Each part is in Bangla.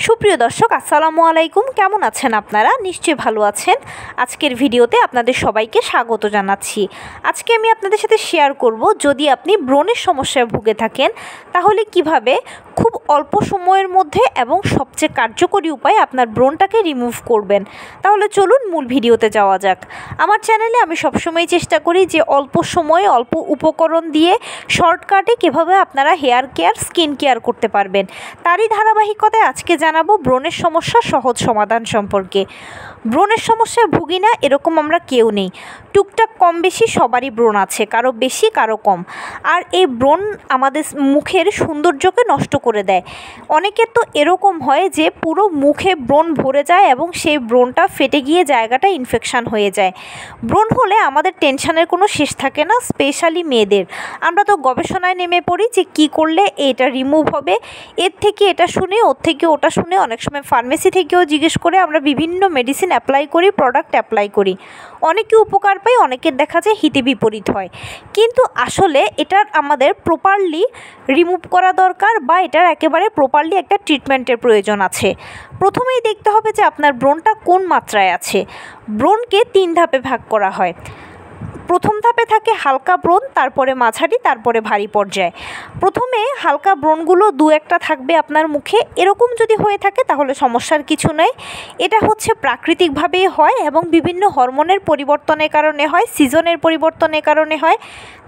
সুপ্রিয় দর্শক আসসালামু আলাইকুম, কেমন আছেন আপনারা? নিশ্চয়ই ভালো আছেন। আজকের ভিডিওতে আপনাদের সবাইকে স্বাগত জানাচ্ছি। আজকে আমি আপনাদের সাথে শেয়ার করব, যদি আপনি ব্রণের সমস্যায় ভুগে থাকেন তাহলে কিভাবে খুব অল্প সময়ের মধ্যে এবং সবচেয়ে কার্যকরী উপায়ে আপনার ব্রণটাকে রিমুভ করবেন। তাহলে চলুন মূল ভিডিওতে যাওয়া যাক। আমার চ্যানেলে আমি সবসময় চেষ্টা করি যে অল্প সময়ে অল্প উপকরণ দিয়ে শর্টকাটে কীভাবে আপনারা হেয়ার কেয়ার, স্কিন কেয়ার করতে পারবেন। তারই ধারাবাহিকতায় আজকে জানাবো ব্রণের সমস্যার সহজ সমাধান সম্পর্কে। ব্রণের সমস্যায় ভুগি না এরকম আমরা কেউ নেই। টুকটাক কম বেশি সবারই ব্রণ আছে, কারো বেশি কারো কম। আর এই ব্রণ আমাদের মুখের সৌন্দর্যকে নষ্ট করে দেয়। অনেকের তো এরকম হয় যে পুরো মুখে ব্রণ ভরে যায় এবং সেই ব্রণটা ফেটে গিয়ে জায়গাটা ইনফেকশান হয়ে যায়। ব্রণ হলে আমাদের টেনশনের কোনো শেষ থাকে না, স্পেশালি মেয়েদের। আমরা তো গবেষণায় নেমে পড়ি যে কী করলে এটা রিমুভ হবে, এর থেকে এটা শুনে ওর থেকে ওটা শুনে, অনেক সময় ফার্মেসি থেকেও জিজ্ঞেস করে আমরা বিভিন্ন মেডিসিন অ্যাপ্লাই করি, প্রোডাক্ট অ্যাপ্লাই করি। অনেকে উপকার পাই, অনেকের দেখা যায় হিতে বিপরীত হয়। কিন্তু আসলে এটার আমাদের প্রপারলি রিমুভ করা দরকার, বা এটার একেবারে প্রপারলি একটা ট্রিটমেন্টের প্রয়োজন আছে। প্রথমেই দেখতে হবে যে আপনার ব্রণটা কোন মাত্রায় আছে। ব্রণকে 3 ধাপে ভাগ করা হয়। প্রথম ধাপে থাকে হালকা ব্রণ, তারপরে মাঝারি, তারপরে ভারী পর্যায়ে। প্রথমে হালকা ব্রণগুলো 2-1টা থাকবে আপনার মুখে। এরকম যদি হয়ে থাকে তাহলে সমস্যার কিছু নেই। এটা হচ্ছে প্রাকৃতিকভাবেই হয় এবং বিভিন্ন হরমোনের পরিবর্তনের কারণে হয়, সিজনের পরিবর্তনের কারণে হয়।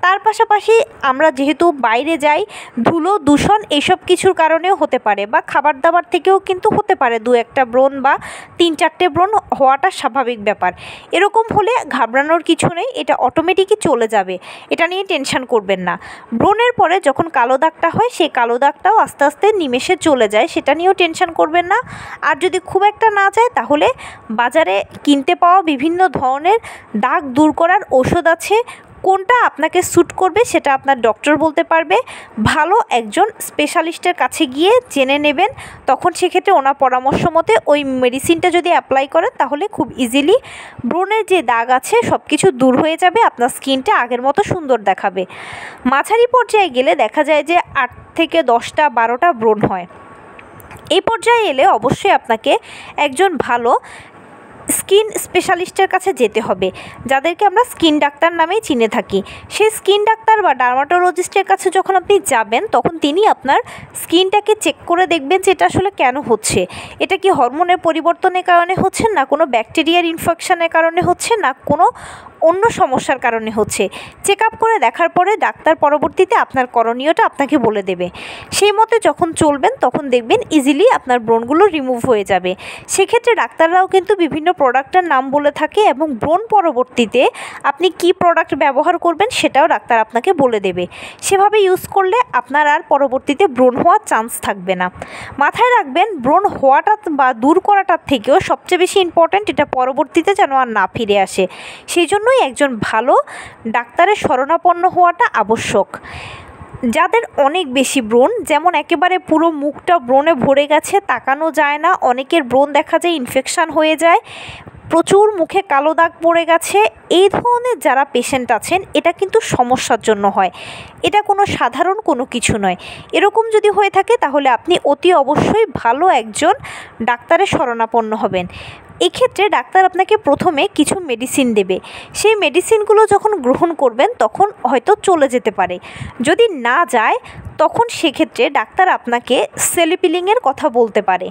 তার পাশাপাশি আমরা যেহেতু বাইরে যাই, ধুলো, দূষণ এইসব কিছুর কারণেও হতে পারে, বা খাবার দাবার থেকেও কিন্তু হতে পারে 2-1টা ব্রণ বা 3-4টে ব্রণ হওয়াটা স্বাভাবিক ব্যাপার। এরকম হলে ঘাবড়ানোর কিছু নেই, এটা অটোমেটিকই চলে যাবে, এটা নিয়ে টেনশন করবেন না। ব্রণের পরে যখন কালো দাগটা হয়, সেই কালো দাগটাও আস্তে আস্তে নিমেষে চলে যায়, সেটা নিয়েও টেনশন করবেন না। আর যদি খুব একটা না যায় তাহলে বাজারে কিনতে পাওয়া বিভিন্ন ধরনের দাগ দূর করার ওষুধ আছে। কোনটা আপনাকে স্যুট করবে সেটা আপনার ডক্টর বলতে পারবে। ভালো একজন স্পেশালিস্টের কাছে গিয়ে জেনে নেবেন, তখন সেক্ষেত্রে ওনার পরামর্শ মতে ওই মেডিসিনটা যদি অ্যাপ্লাই করেন তাহলে খুব ইজিলি ব্রণের যে দাগ আছে সব কিছু দূর হয়ে যাবে, আপনার স্কিনটা আগের মতো সুন্দর দেখাবে। মাঝারি পর্যায়ে গেলে দেখা যায় যে 8 থেকে 10টা 12টা ব্রণ হয়। এই পর্যায়ে এলে অবশ্যই আপনাকে একজন ভালো স্কিন স্পেশালিস্টের কাছে যেতে হবে, যাদেরকে আমরা স্কিন ডাক্তার নামেই চিনে থাকি। সেই স্কিন ডাক্তার বা ডার্মাটোলজিস্টের কাছে যখন আপনি যাবেন তখন তিনি আপনার স্কিনটাকে চেক করে দেখবেন যে এটা আসলে কেন হচ্ছে। এটা কি হরমোনের পরিবর্তনের কারণে হচ্ছে, না কোনো ব্যাকটেরিয়ার ইনফেকশনের কারণে হচ্ছে, না কোনো অন্য সমস্যার কারণে হচ্ছে। চেক আপ করে দেখার পরে ডাক্তার পরবর্তীতে আপনার করণীয়টা আপনাকে বলে দেবে। সেই মতে যখন চলবেন তখন দেখবেন ইজিলি আপনার ব্রণগুলো রিমুভ হয়ে যাবে। সেক্ষেত্রে ডাক্তাররাও কিন্তু বিভিন্ন প্রোডাক্টের নাম বলে থাকে এবং ব্রণ পরবর্তীতে আপনি কি প্রোডাক্ট ব্যবহার করবেন সেটাও ডাক্তার আপনাকে বলে দেবে। সেভাবে ইউজ করলে আপনার আর পরবর্তীতে ব্রণ হওয়ার চান্স থাকবে না। মাথায় রাখবেন, ব্রণ হওয়াটা বা দূর করাটার থেকেও সবচেয়ে বেশি ইম্পর্ট্যান্ট এটা পরবর্তীতে যেন আর না ফিরে আসে। সেই জন্যই একজন ভালো ডাক্তারের শরণাপন্ন হওয়াটা আবশ্যক। যাদের অনেক বেশি ব্রণ, যেমন একেবারে পুরো মুখটা ব্রণে ভরে গেছে, তাকানো যায় না, অনেকের ব্রণ দেখা যায় ইনফেকশান হয়ে যায়, প্রচুর মুখে কালো দাগ পড়ে গেছে, এই ধরনের যারা পেশেন্ট আছেন এটা কিন্তু সমস্যার জন্য হয়, এটা কোনো সাধারণ কোনো কিছু নয়। এরকম যদি হয়ে থাকে তাহলে আপনি অতি অবশ্যই ভালো একজন ডাক্তারের শরণাপন্ন হবেন। এক্ষেত্রে ডাক্তার আপনাকে প্রথমে কিছু মেডিসিন দেবে। সেই মেডিসিনগুলো যখন গ্রহণ করবেন তখন হয়তো চলে যেতে পারে। যদি না যায় তখন সেক্ষেত্রে ডাক্তার আপনাকে সেলিপিলিংয়ের কথা বলতে পারে।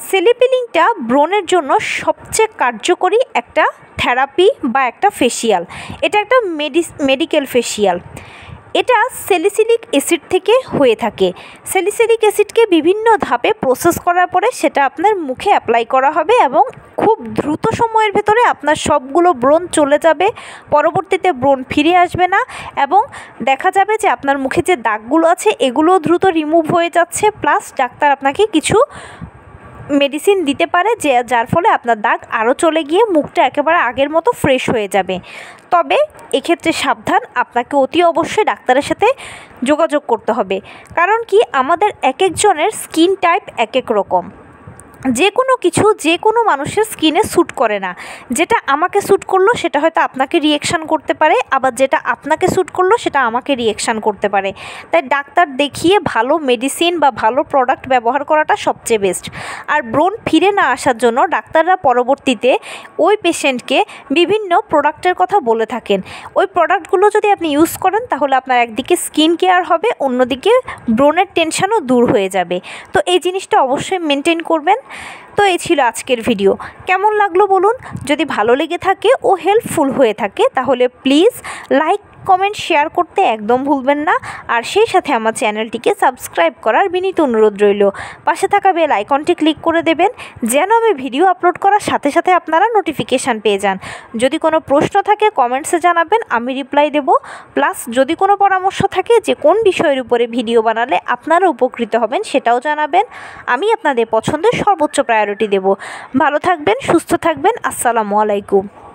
সেলিপিলিংটা ব্রণের জন্য সবচেয়ে কার্যকরী একটা থেরাপি বা একটা ফেসিয়াল। এটা একটা মেডিকেল ফেসিয়াল। এটা স্যালিসিলিক অ্যাসিড থেকে হয়ে থাকে। স্যালিসিলিক অ্যাসিডকে বিভিন্ন ধাপে প্রসেস করার পরে সেটা আপনার মুখে অ্যাপ্লাই করা হবে এবং খুব দ্রুত সময়ের ভেতরে আপনার সবগুলো ব্রণ চলে যাবে, পরবর্তীতে ব্রণ ফিরে আসবে না, এবং দেখা যাবে যে আপনার মুখে যে দাগগুলো আছে এগুলোও দ্রুত রিমুভ হয়ে যাচ্ছে। প্লাস ডাক্তার আপনাকে কিছু মেডিসিন দিতে পারে যার ফলে আপনার দাগ আরও চলে গিয়ে মুখটা একেবারে আগের মতো ফ্রেশ হয়ে যাবে। তবে এক্ষেত্রে সাবধান, আপনাকে অতি অবশ্যই ডাক্তারের সাথে যোগাযোগ করতে হবে। কারণ কি, আমাদের এক একজনের স্কিন টাইপ এক এক রকম। যে কোনো কিছু যে কোনো মানুষের স্কিনে স্যুট করে না। যেটা আমাকে স্যুট করলো সেটা হয়তো আপনাকে রিয়েকশান করতে পারে, আবার যেটা আপনাকে স্যুট করলো সেটা আমাকে রিয়েকশান করতে পারে। তাই ডাক্তার দেখিয়ে ভালো মেডিসিন বা ভালো প্রোডাক্ট ব্যবহার করাটা সবচেয়ে বেস্ট। আর ব্রণ ফিরে না আসার জন্য ডাক্তাররা পরবর্তীতে ওই পেশেন্টকে বিভিন্ন প্রোডাক্টের কথা বলে থাকেন। ওই প্রোডাক্টগুলো যদি আপনি ইউজ করেন তাহলে আপনার একদিকে স্কিন কেয়ার হবে, অন্যদিকে ব্রণের টেনশনও দূর হয়ে যাবে। তো এই জিনিসটা অবশ্যই মেনটেন করবেন। তো এই ছিল আজকের ভিডিও। কেমন লাগলো বলুন। যদি ভালো লেগে থাকে ও হেল্পফুল হয়ে থাকে তাহলে প্লিজ লাইক কমেন্ট শেয়ার করতে একদম ভুলবেন না। আর সেই সাথে আমার চ্যানেলটিকে সাবস্ক্রাইব করার বিনীত অনুরোধ রইল। পাশে থাকা বেল আইকনটি ক্লিক করে দেবেন যেন আমি ভিডিও আপলোড করার সাথে সাথে আপনারা নোটিফিকেশান পেয়ে যান। যদি কোনো প্রশ্ন থাকে কমেন্টসে জানাবেন, আমি রিপ্লাই দেব। প্লাস যদি কোনো পরামর্শ থাকে যে কোন বিষয়ের উপরে ভিডিও বানালে আপনারা উপকৃত হবেন সেটাও জানাবেন। আমি আপনাদের পছন্দের সর্বোচ্চ প্রায়োরিটি দেব। ভালো থাকবেন, সুস্থ থাকবেন। আসসালামু আলাইকুম।